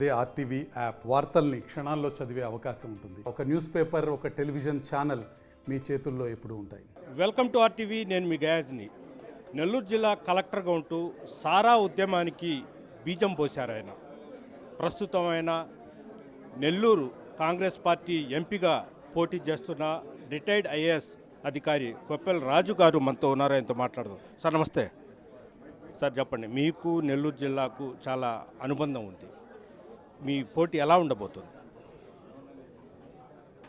అదే RTV app వార్తల్ని క్షణాల్లో చదివే అవకాశం ఉంటుంది. ఒక న్యూస్ పేపర్, ఒక టెలివిజన్ ఛానల్ మీ చేతుల్లో ఎప్పుడూ ఉంటాయి. Welcome to RTV. నేను మీ గయాజ్ని. నెల్లూరు జిల్లా కలెక్టర్గా ఉంటూ సారా ఉద్యమానికి బీజం పోశారు ఆయన. ప్రస్తుతం ఆయన నెల్లూరు కాంగ్రెస్ పార్టీ ఎంపీగా పోటీ చేస్తున్న రిటైర్డ్ ఐఏఎస్ అధికారి కొప్పెల రాజు గారు మనతో ఉన్నారు. ఆయనతో మాట్లాడదాం. సార్ నమస్తే. సార్ చెప్పండి, మీకు నెల్లూరు జిల్లాకు చాలా అనుబంధం ఉంది. మీ పోటీ ఎలా ఉండబోతుంది?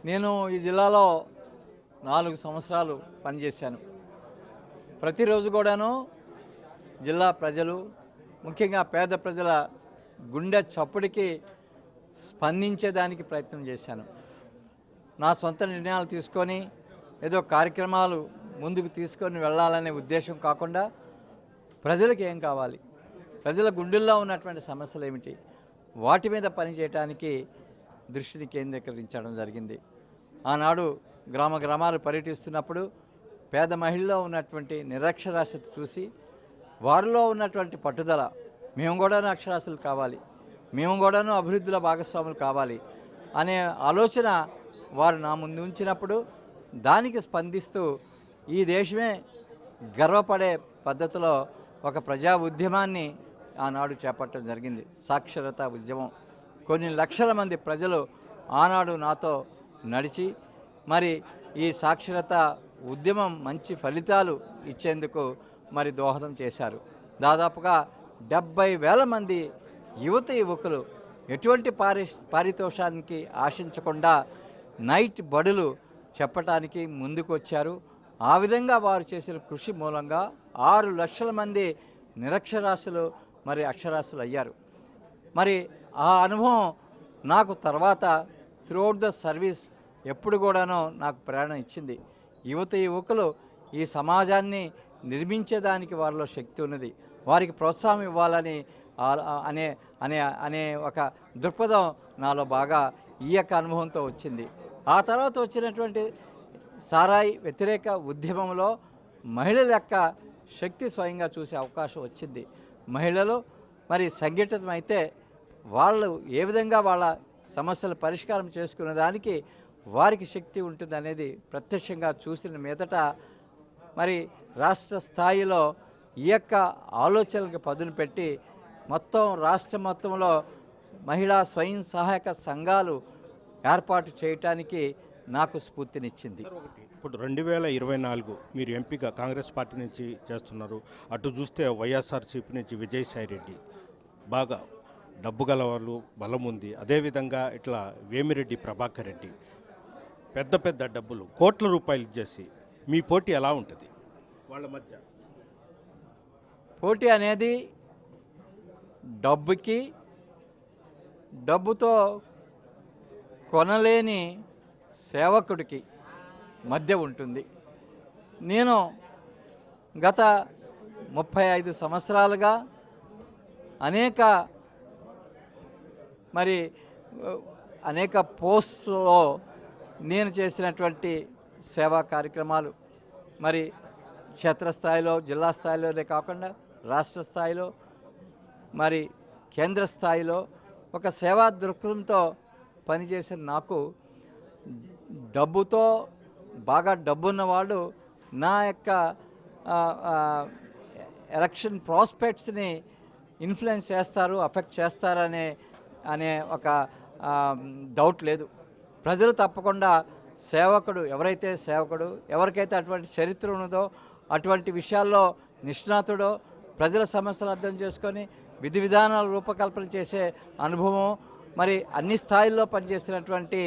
నేను ఈ జిల్లాలో 4 సంవత్సరాలు పనిచేశాను. ప్రతిరోజు కూడాను జిల్లా ప్రజలు, ముఖ్యంగా పేద ప్రజల గుండె చప్పుడికి స్పందించేదానికి ప్రయత్నం చేశాను. నా సొంత నిర్ణయాలు తీసుకొని ఏదో కార్యక్రమాలు ముందుకు తీసుకొని వెళ్ళాలనే ఉద్దేశం కాకుండా ప్రజలకు ఏం కావాలి, ప్రజల గుండెల్లో ఉన్నటువంటి సమస్యలు ఏమిటి, వాటి మీద పనిచేయడానికి దృష్టిని కేంద్రీకరించడం జరిగింది. ఆనాడు గ్రామాలు పర్యటిస్తున్నప్పుడు పేద మహిళల్లో ఉన్నటువంటి నిరక్షరాస్యత చూసి వారిలో ఉన్నటువంటి పట్టుదల, మేము కూడాను అక్షరాస్యులు కావాలి, మేము కూడాను అభివృద్ధిలో భాగస్వాములు కావాలి అనే ఆలోచన వారు నా ముందు ఉంచినప్పుడు దానికి స్పందిస్తూ ఈ దేశమే గర్వపడే పద్ధతిలో ఒక ప్రజా ఉద్యమాన్ని ఆనాడు చేపట్టడం జరిగింది. సాక్షరతా ఉద్యమం. కొన్ని లక్షల మంది ప్రజలు ఆనాడు నాతో నడిచి మరి ఈ సాక్షరత ఉద్యమం మంచి ఫలితాలు ఇచ్చేందుకు మరి దోహదం చేశారు. దాదాపుగా 70,000 మంది యువకులు ఎటువంటి పారితోషానికి ఆశించకుండా నైట్ బడులు చెప్పటానికి ముందుకు వచ్చారు. ఆ విధంగా వారు చేసిన కృషి మూలంగా 6 లక్షల మంది నిరక్షరాస్యులు మరి అక్షరాస్యులు అయ్యారు. మరి ఆ అనుభవం నాకు తర్వాత త్రూఅవుట్ ద సర్వీస్ ఎప్పుడు కూడానో నాకు ప్రేరణ ఇచ్చింది. యువకులు ఈ సమాజాన్ని నిర్మించేదానికి వారిలో శక్తి ఉన్నది, వారికి ప్రోత్సాహం ఇవ్వాలని అనే అనే అనే ఒక దృక్పథం నాలో బాగా ఈ యొక్క అనుభవంతో వచ్చింది. ఆ తర్వాత వచ్చినటువంటి సారాయి వ్యతిరేక ఉద్యమంలో మహిళల యొక్క శక్తి స్వయంగా చూసే అవకాశం వచ్చింది. మహిళలు మరి సంఘటితమైతే వాళ్ళు ఏ విధంగా వాళ్ళ సమస్యలు పరిష్కారం చేసుకునే దానికి వారికి శక్తి ఉంటుంది అనేది ప్రత్యక్షంగా చూసిన మీదట మరి రాష్ట్ర స్థాయిలో ఈ యొక్క ఆలోచనలకు పదును పెట్టి మొత్తం రాష్ట్రం మొత్తంలో మహిళా స్వయం సహాయక సంఘాలు ఏర్పాటు చేయటానికి నాకు స్ఫూర్తినిచ్చింది. ఇప్పుడు 2024 మీరు ఎంపీగా కాంగ్రెస్ పార్టీ నుంచి చేస్తున్నారు. అటు చూస్తే వైఎస్ఆర్సీపీ నుంచి విజయసాయిరెడ్డి బాగా డబ్బు గల వాళ్ళు, బలం ఉంది. అదేవిధంగా ఇట్లా వేమిరెడ్డి ప్రభాకర్ రెడ్డి పెద్ద పెద్ద డబ్బులు, కోట్ల రూపాయలు ఇచ్చేసి మీ పోటీ ఎలా ఉంటుంది వాళ్ళ మధ్య? పోటీ అనేది డబ్బుతో కొనలేని సేవకుడికి మధ్య ఉంటుంది. నేను గత 35 సంవత్సరాలుగా అనేక పోస్టులో నేను చేసినటువంటి సేవా కార్యక్రమాలు మరి క్షేత్రస్థాయిలో, జిల్లా స్థాయిలోనే కాకుండా రాష్ట్ర స్థాయిలో మరి కేంద్ర స్థాయిలో ఒక సేవా దృక్పథంతో పనిచేసిన నాకు డబ్బుతో బాగా డబ్బున్నవాడు నా యొక్క ఎలక్షన్ ప్రాస్పెక్ట్స్ని ఇన్ఫ్లుయెన్స్ చేస్తారు, అఫెక్ట్ చేస్తారనే ఒక డౌట్ లేదు. ప్రజలు తప్పకుండా ఎవరికైతే అటువంటి చరిత్ర ఉన్నదో, అటువంటి విషయాల్లో నిష్ణాతుడో, ప్రజల సమస్యలు అర్థం చేసుకొని విధి విధానాలు రూపకల్పన చేసే అనుభవం, మరి అన్ని స్థాయిల్లో పనిచేసినటువంటి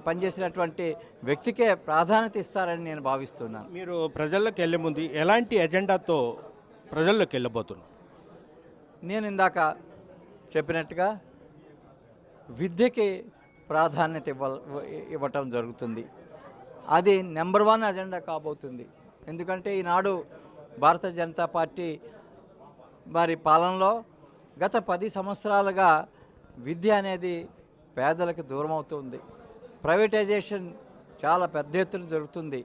పనిచేసినటువంటి వ్యక్తికే ప్రాధాన్యత ఇస్తారని నేను భావిస్తున్నాను. మీరు ప్రజల్లోకి వెళ్ళే ముందు ఎలాంటి ఎజెండాతో ప్రజల్లోకి వెళ్ళబోతున్నారు? నేను ఇందాక చెప్పినట్టుగా విద్యకి ప్రాధాన్యత ఇవ్వటం జరుగుతుంది. అది నెంబర్ 1 అజెండా కాబోతుంది. ఎందుకంటే ఈనాడు భారతీయ జనతా పార్టీ మరి పాలనలో గత 10 సంవత్సరాలుగా విద్య అనేది పేదలకు దూరం అవుతుంది. ప్రైవేటైజేషన్ చాలా పెద్ద ఎత్తున జరుగుతుంది.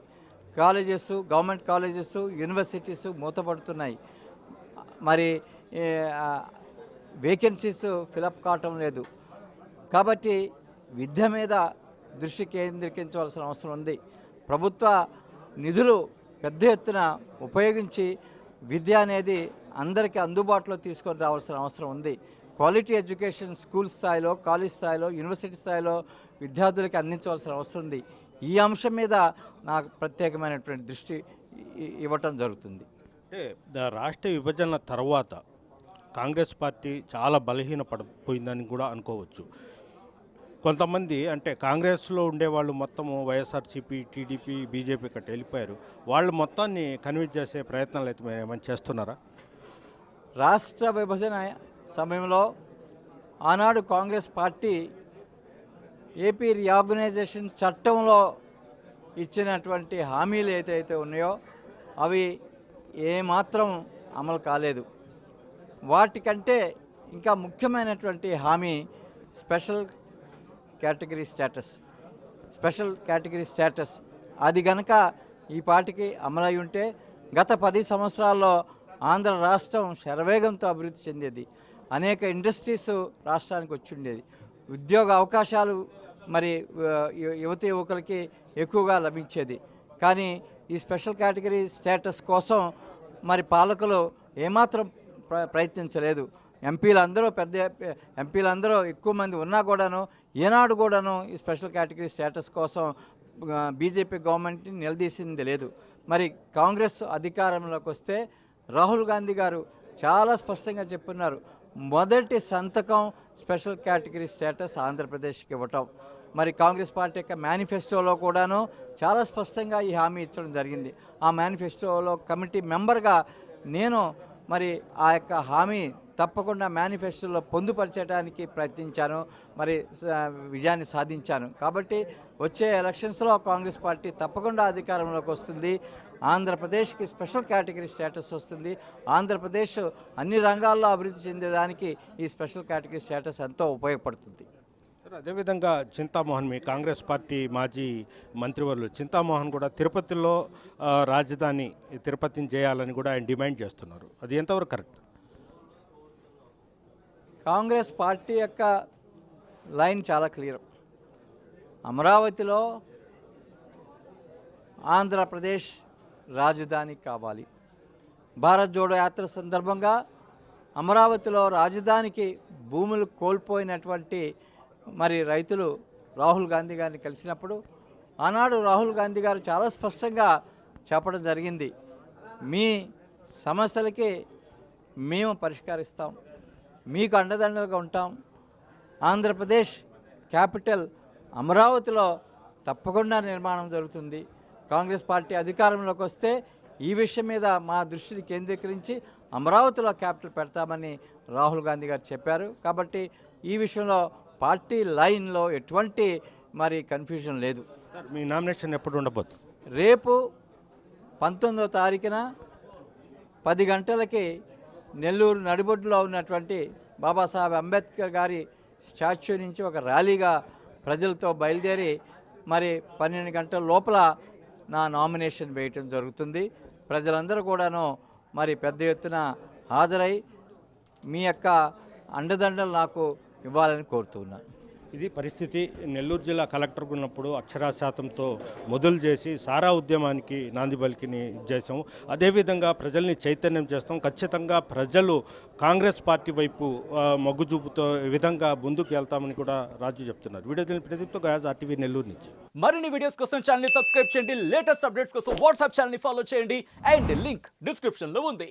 గవర్నమెంట్ కాలేజెస్, యూనివర్సిటీస్ మూతపడుతున్నాయి. మరి వేకెన్సీస్ ఫిలప్ కావటం లేదు. కాబట్టి విద్య మీద దృష్టి కేంద్రీకరించవలసిన అవసరం ఉంది. ప్రభుత్వ నిధులు పెద్ద ఎత్తున ఉపయోగించి విద్య అనేది అందరికీ అందుబాటులో తీసుకొని రావాల్సిన అవసరం ఉంది. క్వాలిటీ ఎడ్యుకేషన్ స్కూల్ స్థాయిలో, కాలేజ్ స్థాయిలో, యూనివర్సిటీ స్థాయిలో విద్యార్థులకి అందించవలసిన అవసరం ఉంది. ఈ అంశం మీద నాకు ప్రత్యేకమైనటువంటి దృష్టి ఇవ్వటం జరుగుతుంది. అంటే రాష్ట్ర విభజన తర్వాత కాంగ్రెస్ పార్టీ చాలా బలహీనపడిపోయిందని కూడా అనుకోవచ్చు. కొంతమంది అంటే కాంగ్రెస్లో ఉండేవాళ్ళు మొత్తము వైఎస్ఆర్సీపీ, టీడీపీ, బీజేపీ కట్ట వెళ్ళిపోయారు. వాళ్ళు మొత్తాన్ని కన్విన్స్ చేసే ప్రయత్నాలు అయితే మీరు ఏమైనా చేస్తున్నారా? రాష్ట్ర విభజన సమయంలో ఆనాడు కాంగ్రెస్ పార్టీ ఏపీ రీఆర్గనైజేషన్ చట్టంలో ఇచ్చినటువంటి హామీలు ఏదైతే ఉన్నాయో అవి ఏమాత్రం అమలు కాలేదు. వాటికంటే ఇంకా ముఖ్యమైనటువంటి హామీ స్పెషల్ కేటగిరీ స్టేటస్ అది గనక ఈ పార్టీకి అమలై ఉంటే గత 10 సంవత్సరాల్లో ఆంధ్ర రాష్ట్రం శరవేగంతో అభివృద్ధి చెందేది. అనేక ఇండస్ట్రీస్ రాష్ట్రానికి వచ్చి ఉండేది. ఉద్యోగ అవకాశాలు మరి యువతి యువకులకి ఎక్కువగా లభించేది. కానీ ఈ స్పెషల్ కేటగిరీ స్టేటస్ కోసం మరి పాలకులు ఏమాత్రం ప్రయత్నించలేదు. ఎంపీలందరూ ఎక్కువ మంది ఉన్నా కూడాను ఏనాడు కూడాను ఈ స్పెషల్ కేటగిరీ స్టేటస్ కోసం బీజేపీ గవర్నమెంట్ని నిలదీసింది లేదు. మరి కాంగ్రెస్ అధికారంలోకి వస్తే రాహుల్ గాంధీ గారు చాలా స్పష్టంగా చెప్పున్నారు, మొదటి సంతకం స్పెషల్ కేటగిరీ స్టేటస్ ఆంధ్రప్రదేశ్కి ఇవ్వటం. మరి కాంగ్రెస్ పార్టీ యొక్క మేనిఫెస్టోలో కూడాను చాలా స్పష్టంగా ఈ హామీ ఇచ్చడం జరిగింది. ఆ మేనిఫెస్టోలో కమిటీ మెంబర్గా నేను మరి ఆ యొక్క హామీ తప్పకుండా మేనిఫెస్టోలో పొందుపరచడానికి ప్రయత్నించాను, మరి విజయాన్ని సాధించాను. కాబట్టి వచ్చే ఎలక్షన్స్లో కాంగ్రెస్ పార్టీ తప్పకుండా అధికారంలోకి వస్తుంది. ఆంధ్రప్రదేశ్కి స్పెషల్ కేటగిరీ స్టేటస్ వస్తుంది. ఆంధ్రప్రదేశ్ అన్ని రంగాల్లో అభివృద్ధి చెందేదానికి ఈ స్పెషల్ కేటగిరీ స్టేటస్ ఎంతో ఉపయోగపడుతుంది. అదేవిధంగా చింతామోహన్, మీ కాంగ్రెస్ పార్టీ మాజీ మంత్రివర్యులు చింతామోహన్ కూడా తిరుపతిలో రాజధాని తిరుపతిని చేయాలని కూడా ఆయన డిమాండ్ చేస్తున్నారు. అది ఎంతవరకు కరెక్ట్? కాంగ్రెస్ పార్టీ యొక్క లైన్ చాలా క్లియర్. అమరావతిలో ఆంధ్రప్రదేశ్ రాజధాని కావాలి. భారత్ జోడో యాత్ర సందర్భంగా అమరావతిలో రాజధానికి భూములు కోల్పోయినటువంటి మరి రైతులు రాహుల్ గాంధీ గారిని కలిసినప్పుడు ఆనాడు రాహుల్ గాంధీ గారు చాలా స్పష్టంగా చెప్పడం జరిగింది, మీ సమస్యలకి మేము పరిష్కరిస్తాం, మీకు అండదండలుగా ఉంటాం. ఆంధ్రప్రదేశ్ క్యాపిటల్ అమరావతిలో తప్పకుండా నిర్మాణం జరుగుతుంది. కాంగ్రెస్ పార్టీ అధికారంలోకి వస్తే ఈ విషయం మీద మా దృష్టిని కేంద్రీకరించి అమరావతిలో క్యాపిటల్ పెడతామని రాహుల్ గాంధీ గారు చెప్పారు. కాబట్టి ఈ విషయంలో పార్టీ లైన్లో ఎటువంటి మరి కన్ఫ్యూజన్ లేదు. సార్, మీ నామినేషన్ ఎప్పుడు ఉండబోతుంది? రేపు 19వ తారీఖున 10 గంటలకి నెల్లూరు నడిబొడ్డులో ఉన్నటువంటి బాబాసాహెబ్ అంబేద్కర్ గారి స్టాచ్యూ నుంచి ఒక ర్యాలీగా ప్రజలతో బయలుదేరి మరి 12 గంటల లోపల నా నామినేషన్ వేయటం జరుగుతుంది. ప్రజలందరూ కూడాను మరి పెద్ద ఎత్తున హాజరై మీ యొక్క అండదండలు నాకు ఇవ్వాలని కోరుతున్నాను. ఇది పరిస్థితి. నెల్లూరు జిల్లా కలెక్టర్గా ఉన్నప్పుడు అక్షరాశాతంతో మొదలు చేసి సారా ఉద్యమానికి నాంది పలికిని చేసాం. అదేవిధంగా ప్రజల్ని చైతన్యం చేస్తాం. ఖచ్చితంగా ప్రజలు కాంగ్రెస్ పార్టీ వైపు మొగ్గు చూపుతో విధంగా ముందుకు వెళ్తామని కూడా రాజు చెప్తున్నారు. వీడియో ప్రదీప్తో గయాజ్, RTV నెల్లూరు నుంచి. మరిన్ని వీడియోస్ కోసం ఛానల్ ని సబ్స్క్రైబ్ చేయండి. లేటెస్ట్ అప్డేట్స్ కోసం వాట్సాప్ ఛానల్ ని ఫాలో చేయండి. అండ్ లింక్ డిస్క్రిప్షన్ లో ఉంది.